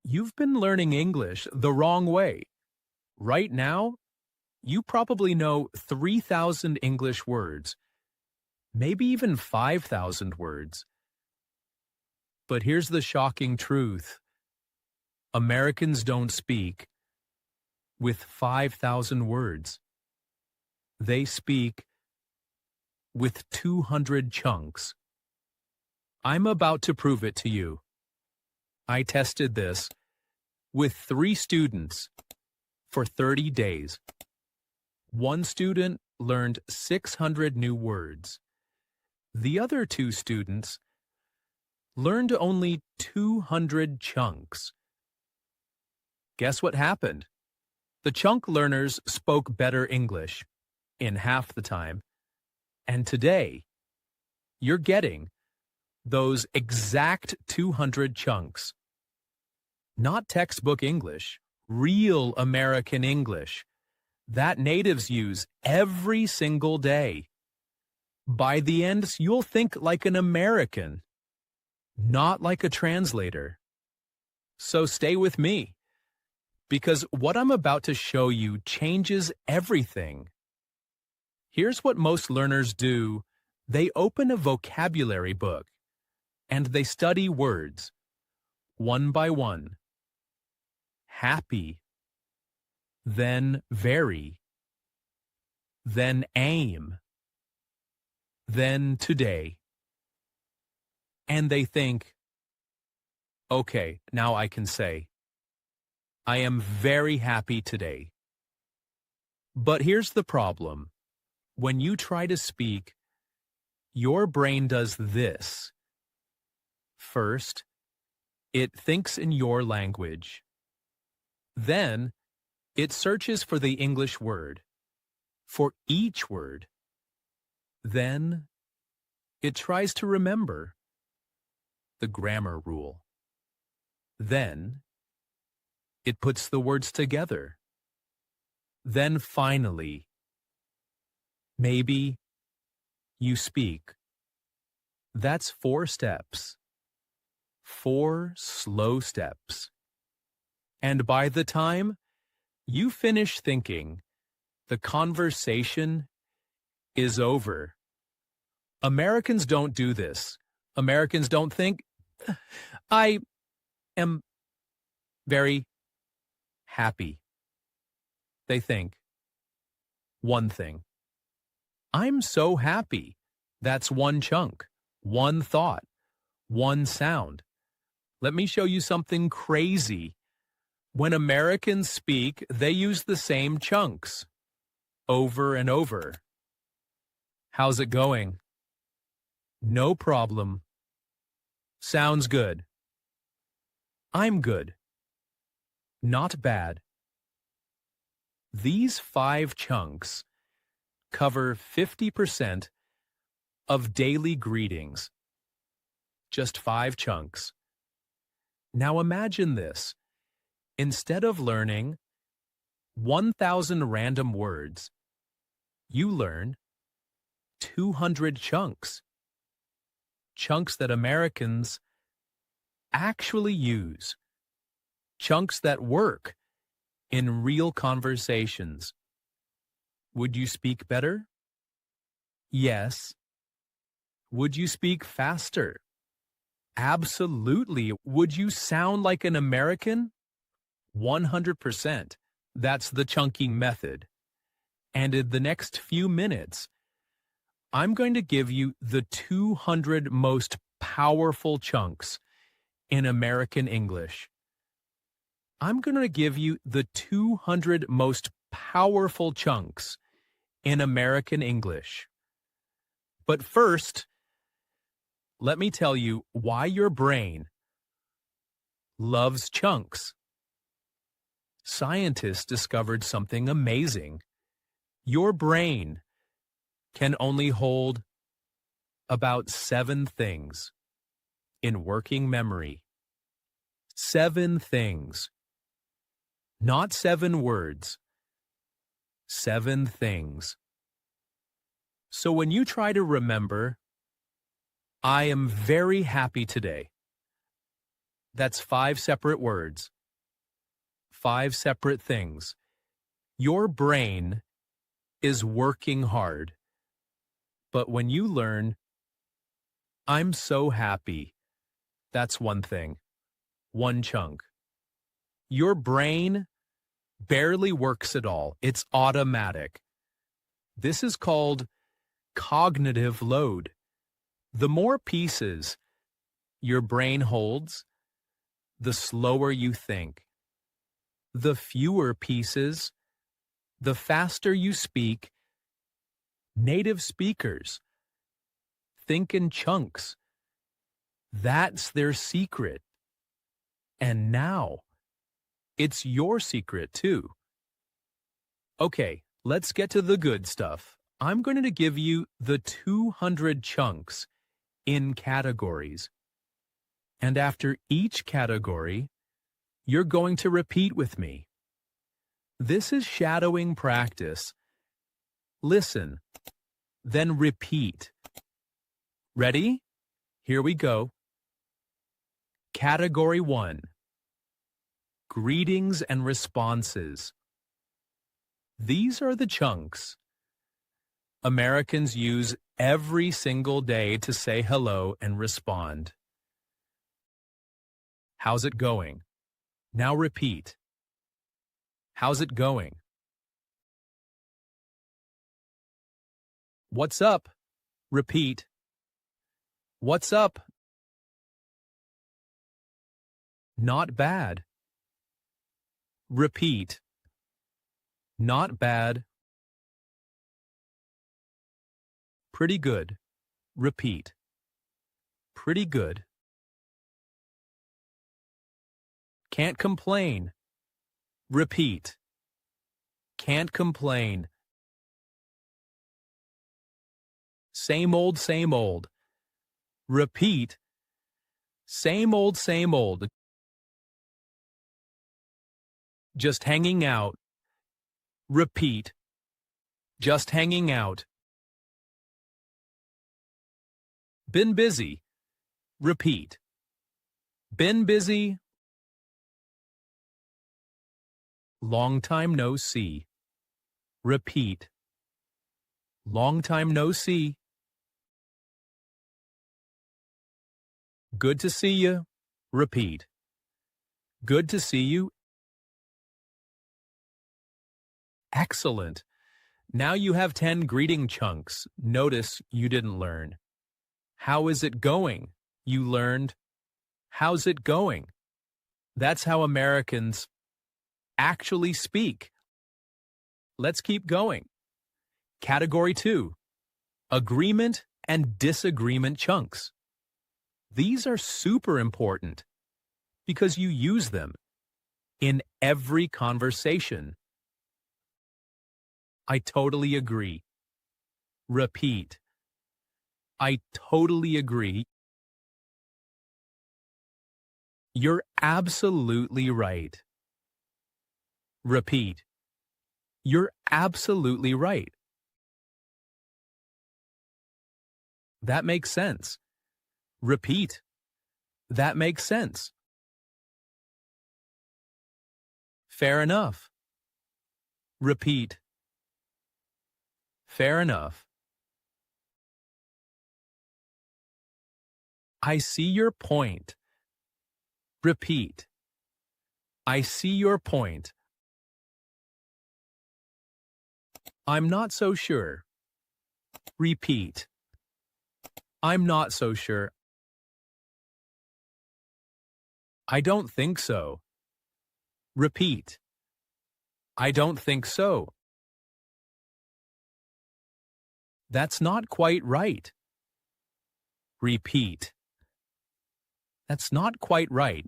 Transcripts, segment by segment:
You've been learning English the wrong way. Right now, you probably know 3,000 English words, maybe even 5,000 words. But here's the shocking truth. Americans don't speak with 5,000 words. They speak with 200 chunks. I'm about to prove it to you. I tested this with 3 students for 30 days. One student learned 600 new words. The other 2 students learned only 200 chunks. Guess what happened? The chunk learners spoke better English in half the time. And today, you're getting those exact 200 chunks. Not textbook English, real American English that natives use every single day. By the end, you'll think like an American, not like a translator. So stay with me, because what I'm about to show you changes everything. Here's what most learners do. They open a vocabulary book, and they study words, one by one. Happy, then very, then aim, then today. And they think, okay, now I can say, I am very happy today. But here's the problem. When you try to speak, your brain does this. First, it thinks in your language. Then, it searches for the English word, for each word. Then, it tries to remember the grammar rule. Then, it puts the words together. Then finally, maybe you speak. That's 4 steps. 4 slow steps. And by the time you finish thinking, the conversation is over. Americans don't do this. Americans don't think, I am very happy. They think one thing. I'm so happy. That's one chunk, one thought, one sound. Let me show you something crazy. When Americans speak, they use the same chunks over and over. How's it going? No problem. Sounds good. I'm good. Not bad. These 5 chunks cover 50% of daily greetings. Just 5 chunks. Now imagine this. Instead of learning 1,000 random words, you learn 200 chunks. Chunks that Americans actually use. Chunks that work in real conversations. Would you speak better? Yes. Would you speak faster? Absolutely. Would you sound like an American? 100%. That's the chunking method. And in the next few minutes, I'm going to give you the 200 most powerful chunks in American English. I'm going to give you the 200 most powerful chunks in American English. But first, let me tell you why your brain loves chunks. Scientists discovered something amazing. Your brain can only hold about 7 things in working memory. 7 things. Not 7 words. 7 things. So when you try to remember, I am very happy today. That's 5 separate words. 5 separate things. Your brain is working hard. But when you learn, I'm so happy, that's one thing. One chunk. Your brain barely works at all. It's automatic. This is called cognitive load. The more pieces your brain holds, the slower you think. The fewer pieces, the faster you speak. Native speakers think in chunks. That's their secret. And now, it's your secret too. Okay, let's get to the good stuff. I'm going to give you the 200 chunks in categories. And after each category, you're going to repeat with me. This is shadowing practice. Listen, then repeat. Ready? Here we go. Category 1. Greetings and responses. These are the chunks Americans use every single day to say hello and respond. How's it going? Now repeat. How's it going? What's up? Repeat. What's up? Not bad. Repeat. Not bad. Pretty good. Repeat. Pretty good. Can't complain. Repeat. Can't complain. Same old, same old. Repeat. Same old, same old. Just hanging out. Repeat. Just hanging out. Been busy. Repeat. Been busy. Long time no see. Repeat. Long time no see. Good to see you. Repeat. Good to see you. Excellent. Now you have 10 greeting chunks. Notice you didn't learn. How is it going? You learned. How's it going? That's how Americans actually speak. Let's keep going. Category 2. Agreement and disagreement chunks. These are super important because you use them in every conversation. I totally agree. Repeat. I totally agree. You're absolutely right. Repeat. You're absolutely right. That makes sense. Repeat. That makes sense. Fair enough. Repeat. Fair enough. I see your point. Repeat. I see your point. I'm not so sure. Repeat. I'm not so sure. I don't think so. Repeat. I don't think so. That's not quite right. Repeat. That's not quite right.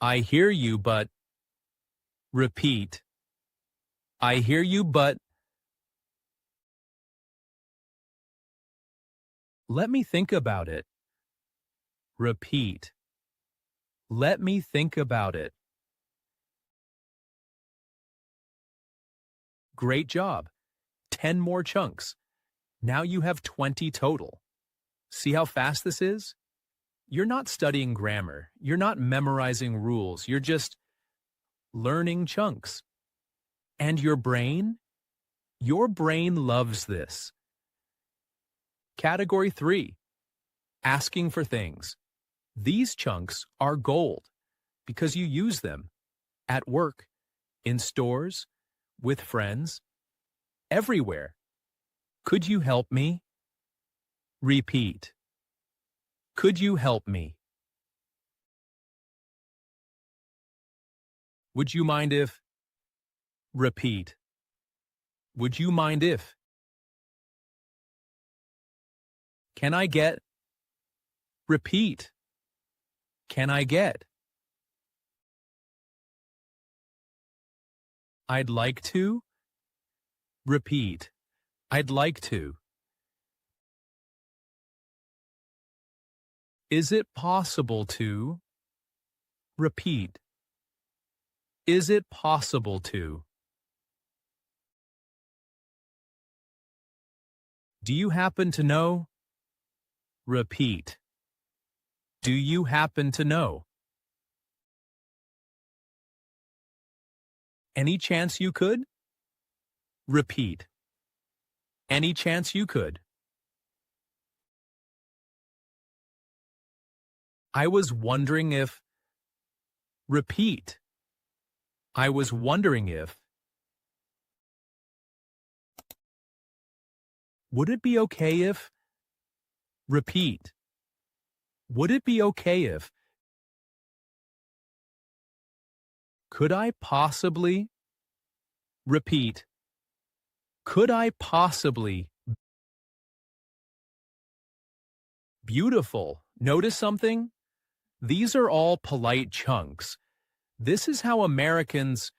I hear you, but. Repeat. I hear you, but. Let me think about it. Repeat. Let me think about it. Great job. 10 more chunks. Now you have 20 total. See how fast this is? You're not studying grammar. You're not memorizing rules. You're just learning chunks. And your brain? Your brain loves this. Category 3. Asking for things. These chunks are gold because you use them at work, in stores, with friends, everywhere. Could you help me? Repeat. Could you help me? Would you mind if? Repeat. Would you mind if? Can I get? Repeat. Can I get? I'd like to? Repeat. I'd like to. Is it possible to? Repeat. Is it possible to? Do you happen to know? Repeat. Do you happen to know? Any chance you could? Repeat. Any chance you could? I was wondering if. Repeat. I was wondering if. Would it be okay if? Repeat. Would it be okay if? Could I possibly? Repeat. Could I possibly? Beautiful. Notice something? These are all polite chunks. This is how Americans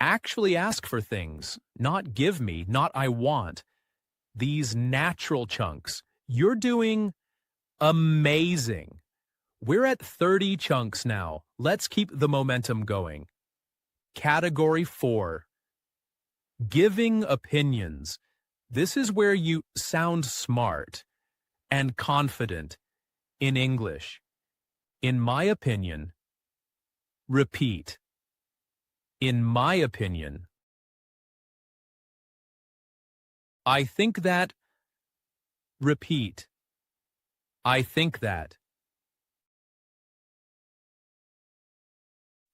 actually ask for things, not give me, not I want. These natural chunks. You're doing amazing. We're at 30 chunks now. Let's keep the momentum going. Category 4. Giving opinions. This is where you sound smart and confident in English. In my opinion. Repeat. In my opinion. I think that. Repeat. I think that.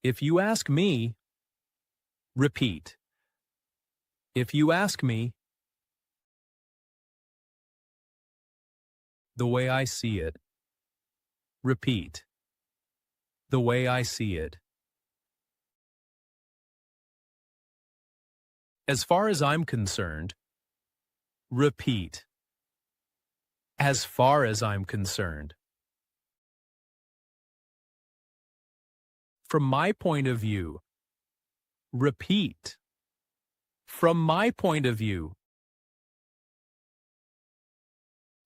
If you ask me. Repeat. If you ask me. The way I see it. Repeat. The way I see it. As far as I'm concerned. Repeat. As far as I'm concerned. From my point of view. Repeat. From my point of view.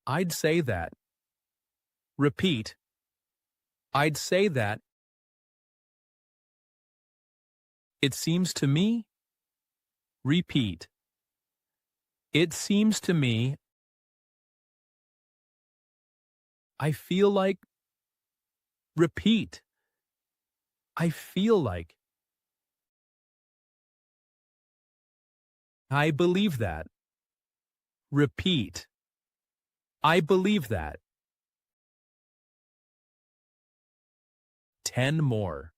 I'd say that. Repeat. I'd say that. It seems to me. Repeat. It seems to me. I feel like. Repeat. I feel like. I believe that. Repeat. I believe that. 10 more.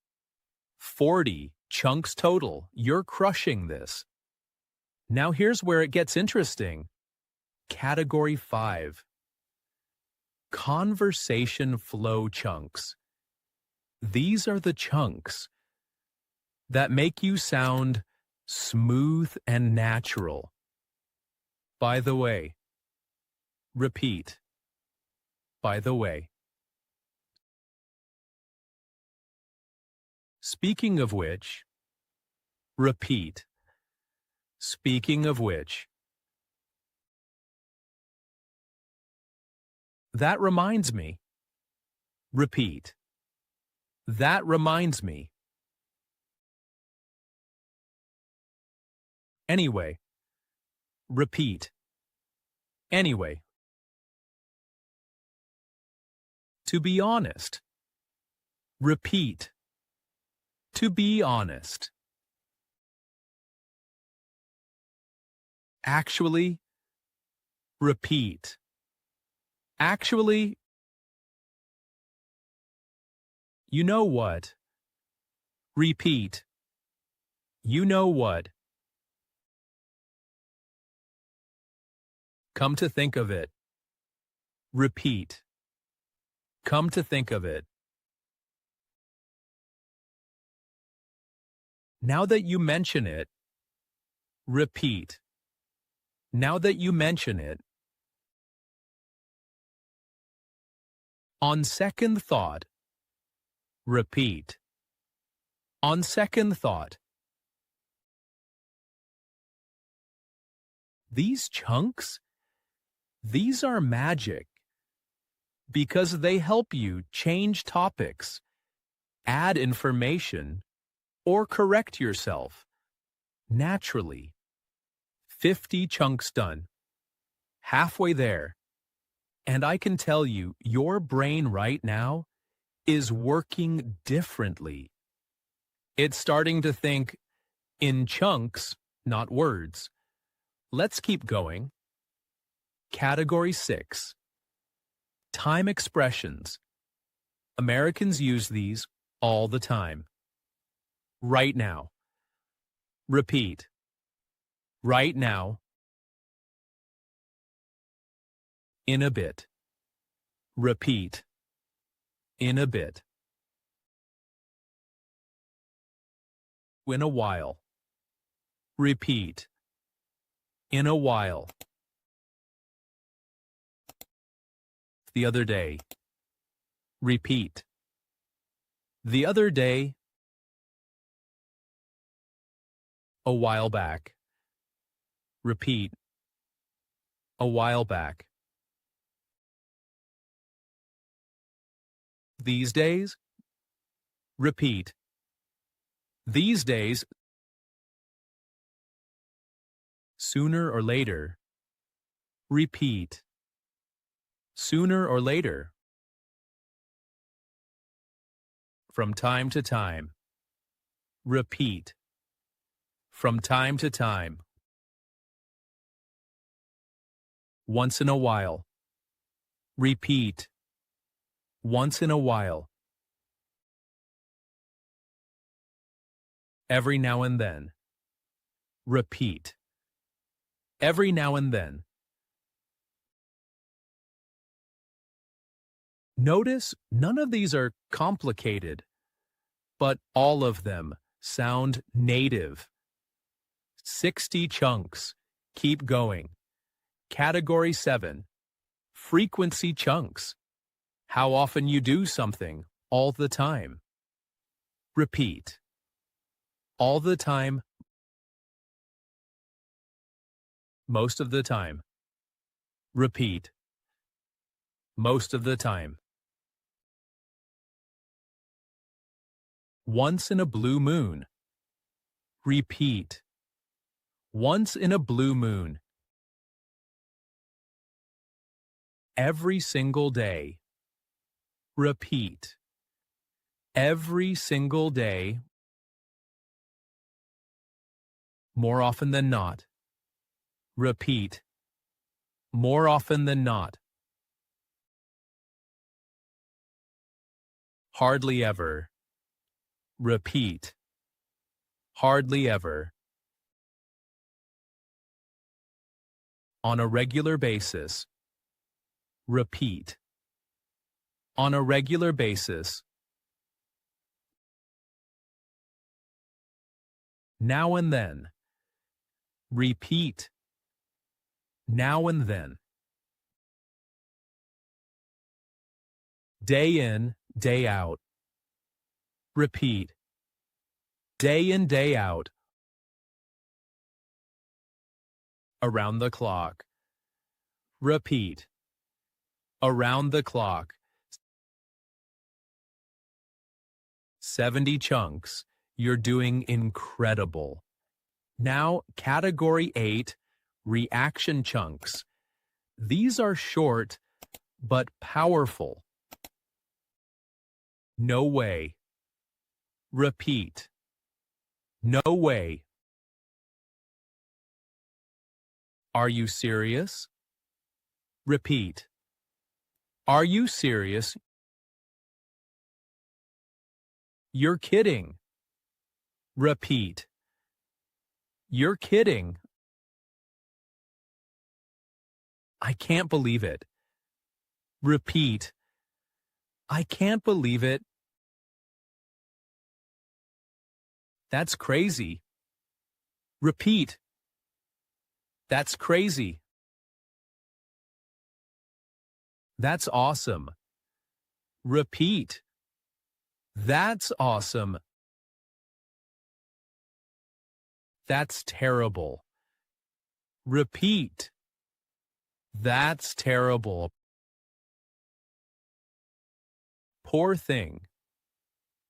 40 chunks total. You're crushing this. Now here's where it gets interesting. Category 5. Conversation flow chunks. These are the chunks that make you sound smooth and natural. By the way. Repeat. By the way. Speaking of which. Repeat. Speaking of which. That reminds me. Repeat. That reminds me. Anyway. Repeat. Anyway. To be honest. Repeat. To be honest. Actually. Repeat. Actually. You know what? Repeat. You know what? Come to think of it. Repeat. Come to think of it. Now that you mention it. Repeat. Now that you mention it. On second thought. Repeat. On second thought. These chunks? These are magic. Because they help you change topics, add information, or correct yourself. Naturally. 50 chunks done. Halfway there. And I can tell you, your brain right now is working differently. It's starting to think in chunks, not words. Let's keep going. Category 6. Time expressions. Americans use these all the time. Right now. Repeat. Right now. In a bit. Repeat. In a bit. In a while. Repeat. In a while. The other day. Repeat. The other day. A while back. Repeat. A while back. These days. Repeat. These days. Sooner or later. Repeat. Sooner or later. From time to time. Repeat. From time to time. Once in a while. Repeat. Once in a while. Every now and then. Repeat. Every now and then. Notice none of these are complicated, but all of them sound native. 60 chunks. Keep going. Category 7. Frequency chunks. How often you do something all the time. Repeat. All the time. Most of the time. Repeat. Most of the time. Once in a blue moon. Repeat. Once in a blue moon. Every single day. Repeat. Every single day. More often than not. Repeat. More often than not. Hardly ever. Repeat. Hardly ever. On a regular basis. Repeat. On a regular basis. Now and then. Repeat. Now and then. Day in, day out. Repeat. Day in, day out. Around the clock. Repeat. Around the clock. 70 chunks. You're doing incredible. Now, Category 8, reaction chunks. These are short, but powerful. No way. Repeat. No way. Are you serious? Repeat. Are you serious? You're kidding. Repeat. You're kidding. I can't believe it. Repeat. I can't believe it. That's crazy. Repeat. That's crazy. That's awesome. Repeat. That's awesome. That's terrible. Repeat. That's terrible. Poor thing.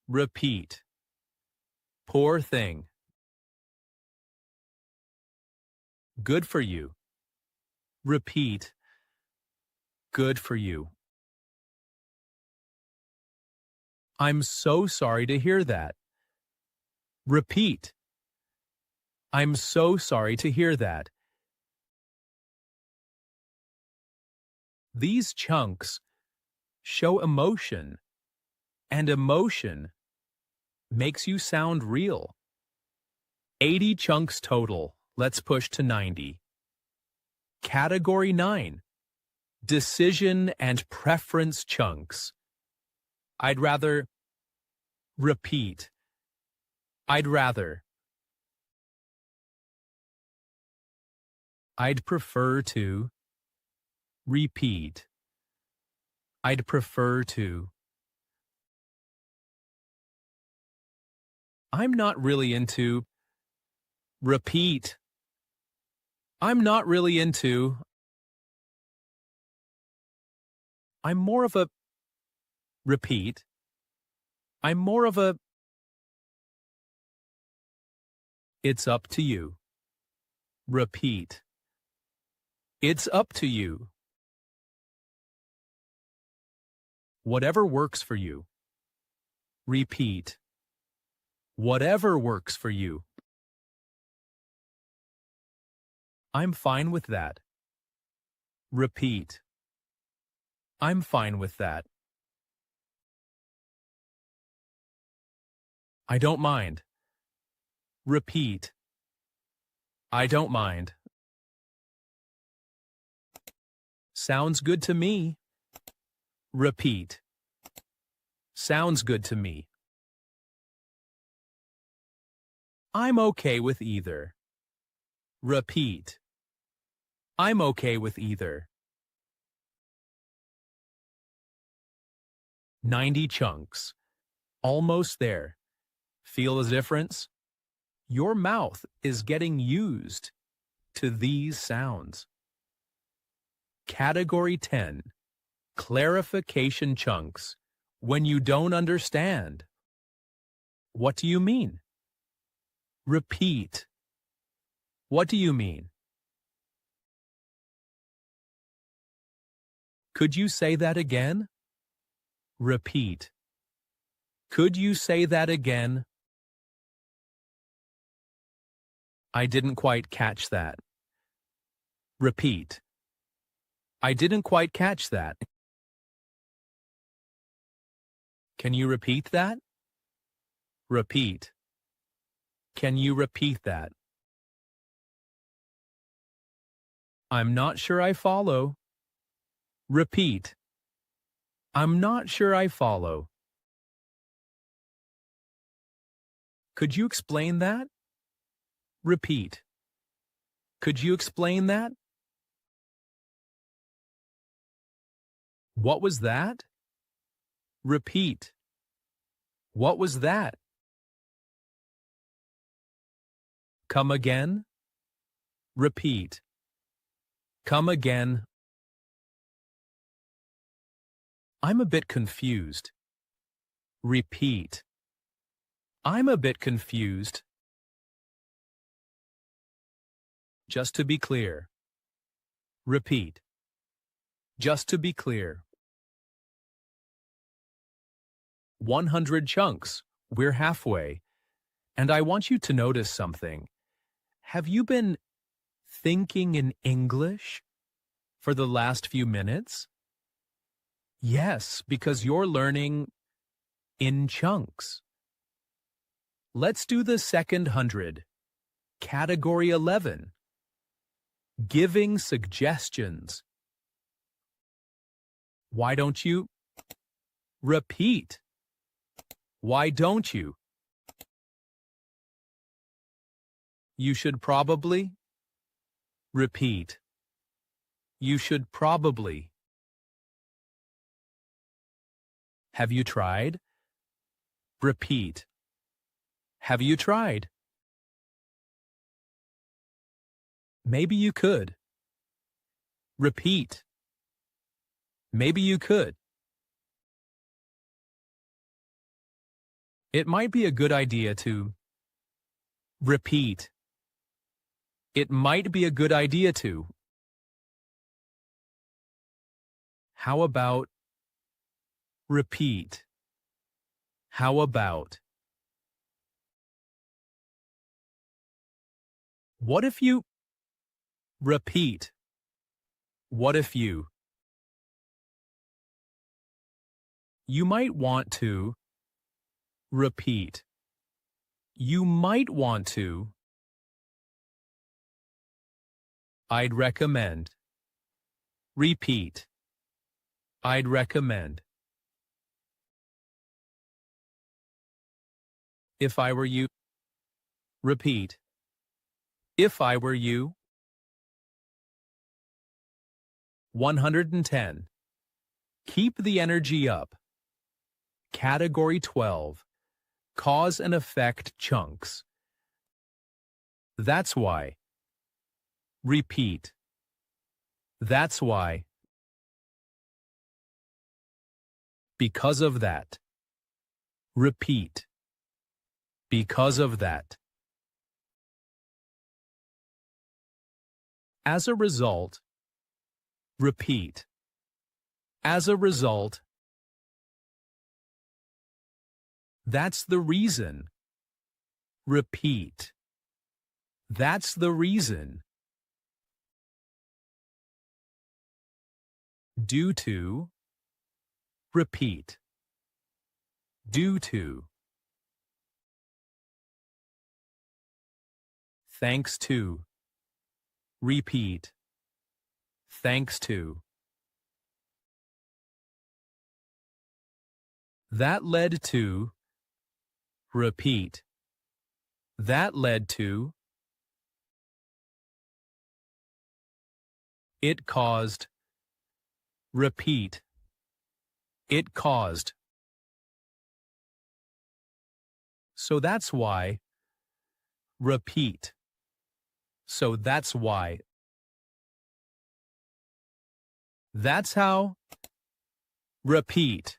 Repeat. Poor thing. Good for you. Repeat. Good for you. I'm so sorry to hear that. Repeat. I'm so sorry to hear that. These chunks show emotion, and emotion makes you sound real. 80 chunks total. Let's push to 90. Category 9. Decision and preference chunks. I'd rather. Repeat. I'd rather. I'd prefer to. Repeat. I'd prefer to. I'm not really into. Repeat. I'm not really into. I'm more of a. Repeat. I'm more of a. It's up to you. Repeat. It's up to you. Whatever works for you. Repeat. Whatever works for you. I'm fine with that. Repeat. I'm fine with that. I don't mind. Repeat. I don't mind. Sounds good to me. Repeat. Sounds good to me. I'm okay with either. Repeat. I'm okay with either. 90 chunks. Almost there. Feel the difference? Your mouth is getting used to these sounds. Category 10. Clarification chunks. When you don't understand. What do you mean? Repeat. What do you mean? Could you say that again? Repeat. Could you say that again? I didn't quite catch that. Repeat. I didn't quite catch that. Can you repeat that? Repeat. Can you repeat that? I'm not sure I follow. Repeat. I'm not sure I follow. Could you explain that? Repeat. Could you explain that? What was that? Repeat. What was that? Come again? Repeat. Come again. I'm a bit confused. Repeat. I'm a bit confused. Just to be clear. Repeat. Just to be clear. 100 chunks. We're halfway. And I want you to notice something. Have you been thinking in English for the last few minutes? Yes, because you're learning in chunks. Let's do the second 100. Category 11. Giving suggestions. Why don't you repeat? Why don't you? You should probably repeat. You should probably. Have you tried? Repeat. Have you tried? Maybe you could. Repeat. Maybe you could. It might be a good idea to repeat. It might be a good idea to. How about repeat? How about? What if you repeat? What if you? You might want to repeat. You might want to. I'd recommend. Repeat. I'd recommend. If I were you. Repeat. If I were you. 110. Keep the energy up. Category 12. Cause and effect chunks. That's why. Repeat. That's why. Because of that. Repeat. Because of that. As a result. Repeat. As a result. That's the reason. Repeat. That's the reason. Due to. Repeat. Due to. Thanks to. Repeat. Thanks to. That led to. Repeat. That led to. It caused. Repeat. It caused. So that's why. Repeat. So that's why. That's how. Repeat.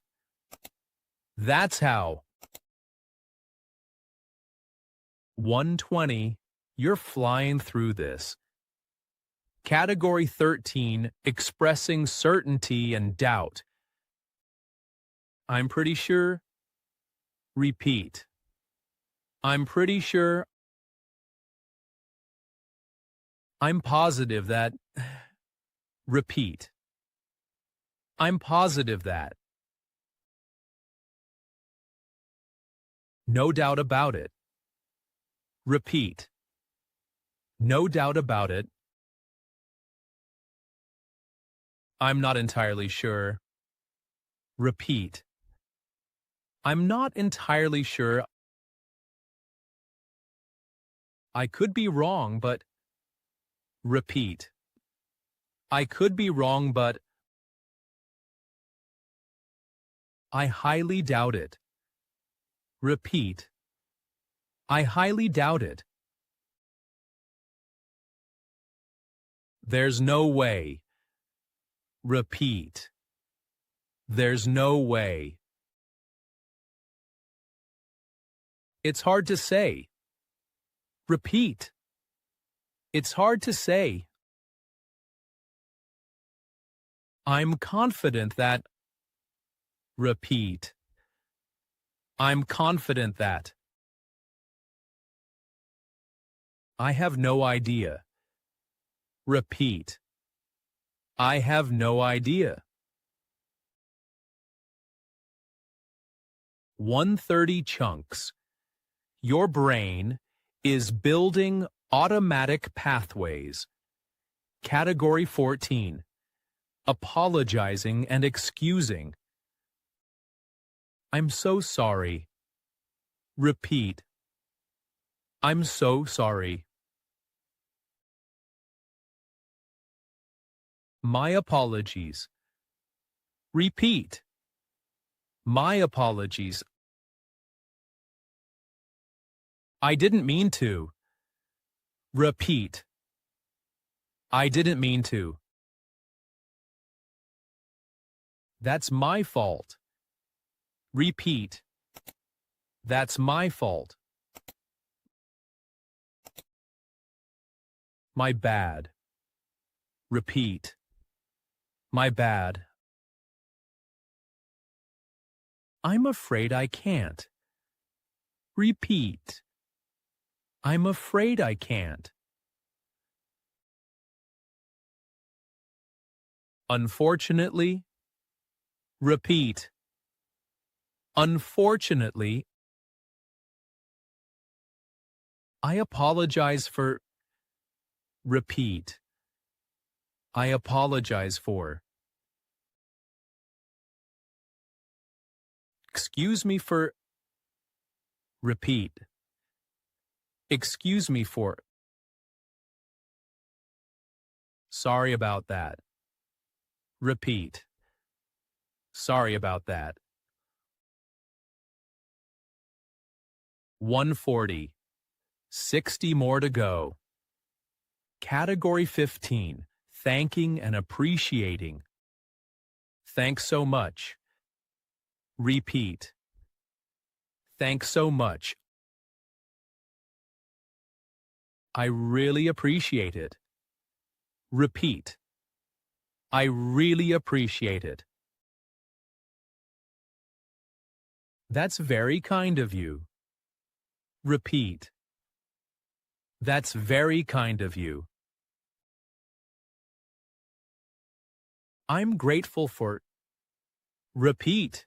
That's how. 120. You're flying through this. Category 13. Expressing certainty and doubt. I'm pretty sure. Repeat. I'm pretty sure. I'm positive that. Repeat. I'm positive that. No doubt about it. Repeat. No doubt about it. I'm not entirely sure. Repeat. I'm not entirely sure. I could be wrong, but. Repeat. I could be wrong, but. I highly doubt it. Repeat. I highly doubt it. There's no way. Repeat. There's no way. It's hard to say. Repeat. It's hard to say. I'm confident that. Repeat. I'm confident that. I have no idea. Repeat. I have no idea. 130 chunks. Your brain is building automatic pathways. Category 14. Apologizing and excusing. I'm so sorry. Repeat. I'm so sorry. My apologies. Repeat. My apologies. I didn't mean to. Repeat. I didn't mean to. That's my fault. Repeat. That's my fault. My bad. Repeat. My bad. I'm afraid I can't. Repeat. I'm afraid I can't. Unfortunately. Repeat. Unfortunately. I apologize for. Repeat. I apologize for. Excuse me for. Repeat. Excuse me for. Sorry about that. Repeat. Sorry about that. 140. 60 more to go. Category 15. Thanking and appreciating. Thanks so much. Repeat. Thanks so much. I really appreciate it. Repeat. I really appreciate it. That's very kind of you. Repeat. That's very kind of you. I'm grateful for. Repeat.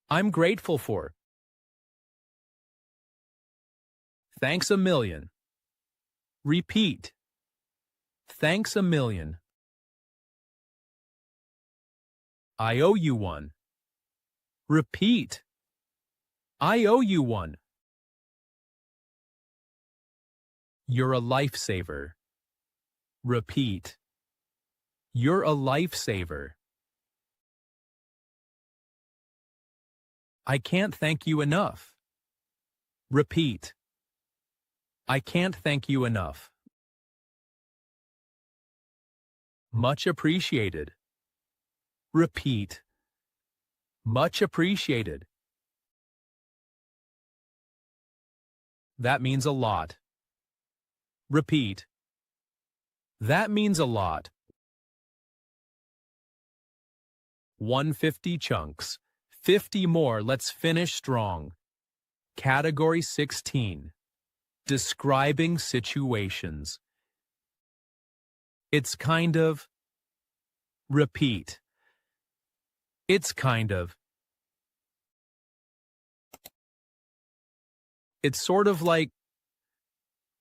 I'm grateful for. Thanks a million. Repeat. Thanks a million. I owe you one. Repeat. I owe you one. You're a lifesaver. Repeat. You're a lifesaver. I can't thank you enough. Repeat. I can't thank you enough. Much appreciated. Repeat. Much appreciated. That means a lot. Repeat. That means a lot. 150 chunks. 50 more, let's finish strong. Category 16. Describing situations. It's kind of. Repeat. It's kind of. It's sort of like.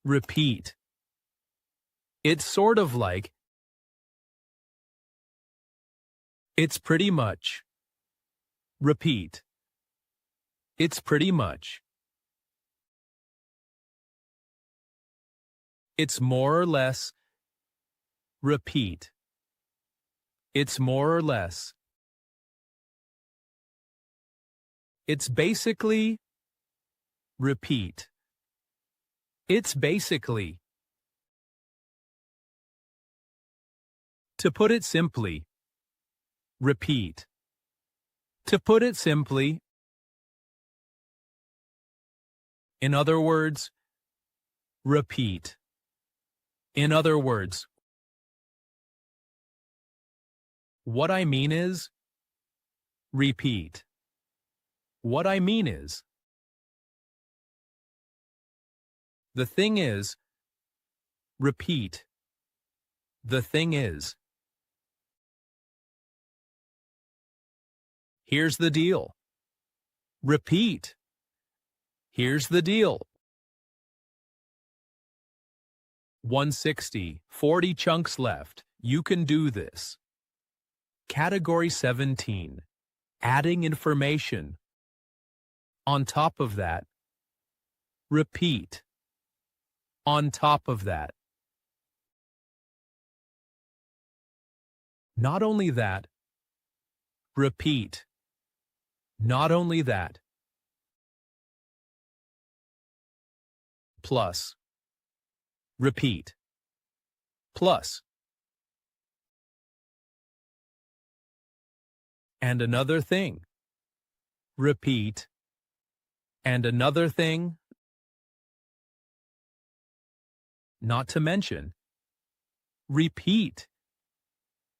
Repeat. It's sort of like. It's pretty much. Repeat. It's pretty much. It's more or less. Repeat. It's more or less. It's basically. Repeat. It's basically. To put it simply. Repeat. To put it simply. In other words. Repeat. In other words. What I mean is. Repeat. What I mean is, the thing is, repeat. The thing is. Here's the deal. Repeat. Here's the deal. 160, 40 chunks left. You can do this. Category 17. Adding information. On top of that, repeat. On top of that. Not only that, repeat. Not only that. Plus. Repeat. Plus. And another thing. Repeat. And another thing. Not to mention. Repeat.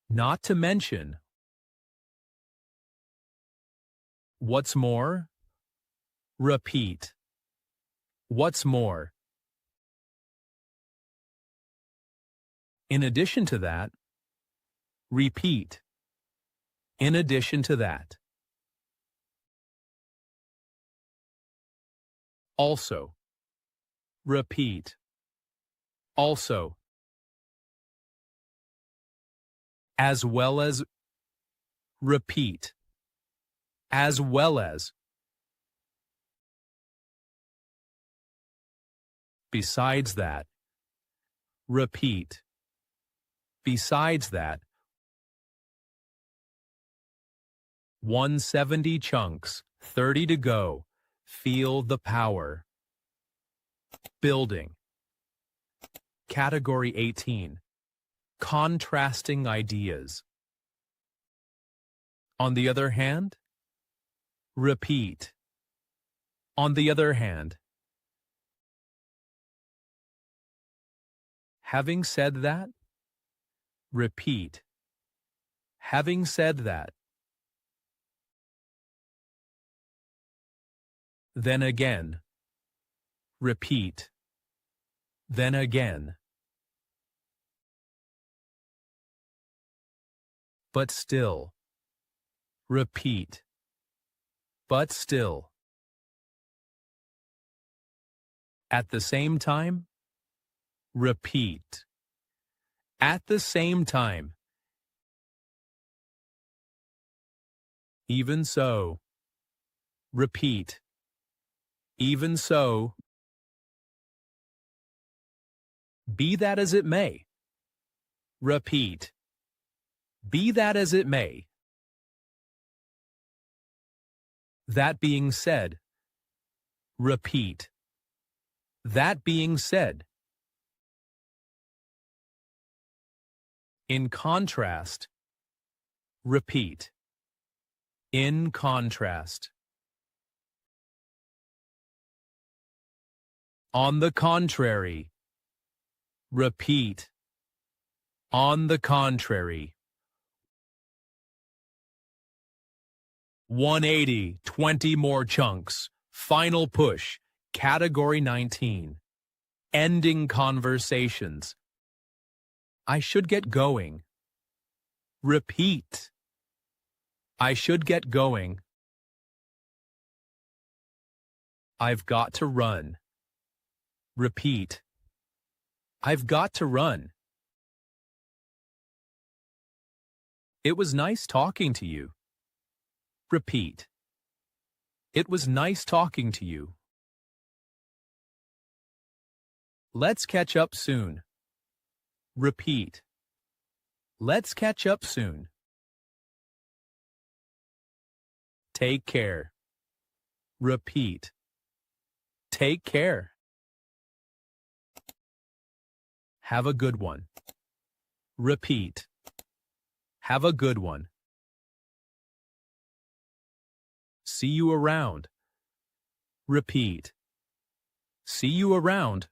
Not to mention. What's more? Repeat. What's more? In addition to that, repeat. In addition to that. Also. Repeat. Also. As well as. Repeat. As well as. Besides that. Repeat. Besides that. 170 chunks, 30 to go. Feel the power. Building. Category 18. Contrasting ideas. On the other hand, repeat. On the other hand. Having said that, repeat. Having said that. Then again. Repeat. Then again. But still. Repeat. But still. At the same time. Repeat. At the same time. Even so. Repeat. Even so. Be that as it may. Repeat. Be that as it may. That being said. Repeat. That being said. In contrast. Repeat. In contrast. On the contrary. Repeat. On the contrary. 180, 20 more chunks. Final push. Category 19. Ending conversations. I should get going. Repeat. I should get going. I've got to run. Repeat. I've got to run. It was nice talking to you. Repeat. It was nice talking to you. Let's catch up soon. Repeat. Let's catch up soon. Take care. Repeat. Take care. Have a good one. Repeat. Have a good one. See you around. Repeat. See you around.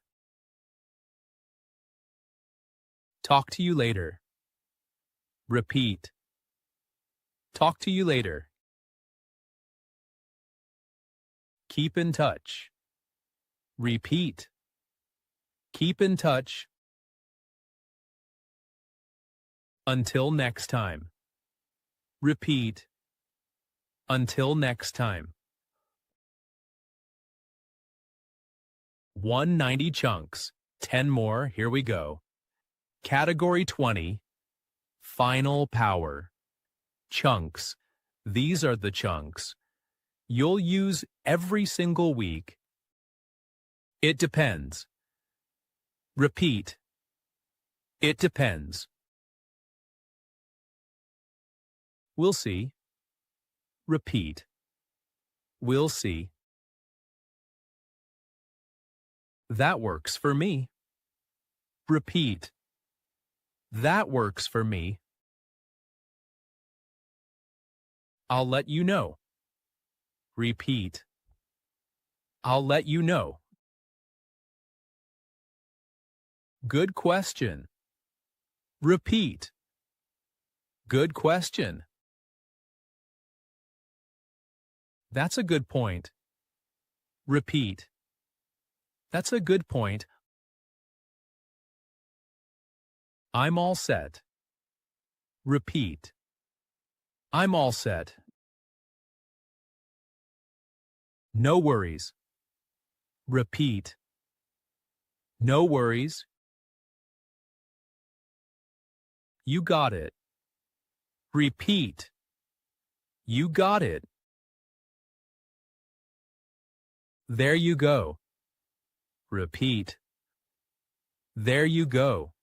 Talk to you later. Repeat. Talk to you later. Keep in touch. Repeat. Keep in touch. Until next time. Repeat. Until next time. 190 chunks. 10 more. Here we go. Category 20. Final power. Chunks. These are the chunks you'll use every single week. It depends. Repeat. It depends. We'll see. Repeat. We'll see. That works for me. Repeat. That works for me. I'll let you know. Repeat. I'll let you know. Good question. Repeat. Good question. That's a good point. Repeat. That's a good point. I'm all set. Repeat. I'm all set. No worries. Repeat. No worries. You got it. Repeat. You got it. There you go. Repeat. There you go.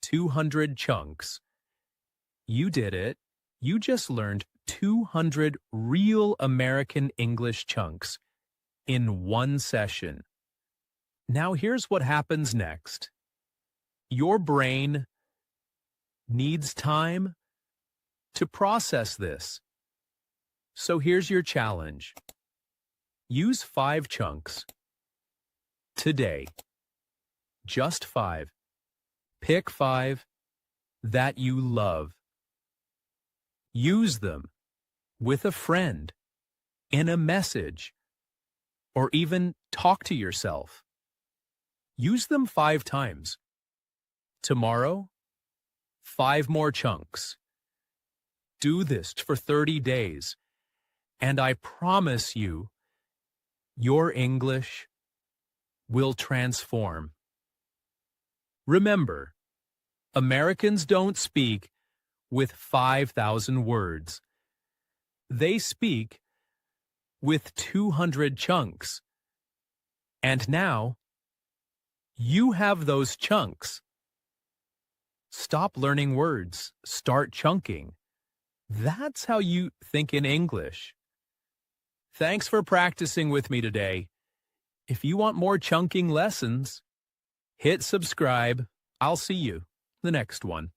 200 chunks. You did it. You just learned 200 real American English chunks in one session. Now here's what happens next. Your brain needs time to process this. So here's your challenge. Use 5 chunks today. Just 5. Pick 5 that you love. Use them with a friend, in a message, or even talk to yourself. Use them 5 times. Tomorrow, 5 more chunks. Do this for 30 days, and I promise you, your English will transform. Remember, Americans don't speak with 5,000 words. They speak with 200 chunks. And now, you have those chunks. Stop learning words. Start chunking. That's how you think in English. Thanks for practicing with me today. If you want more chunking lessons, hit subscribe. I'll see you the next one.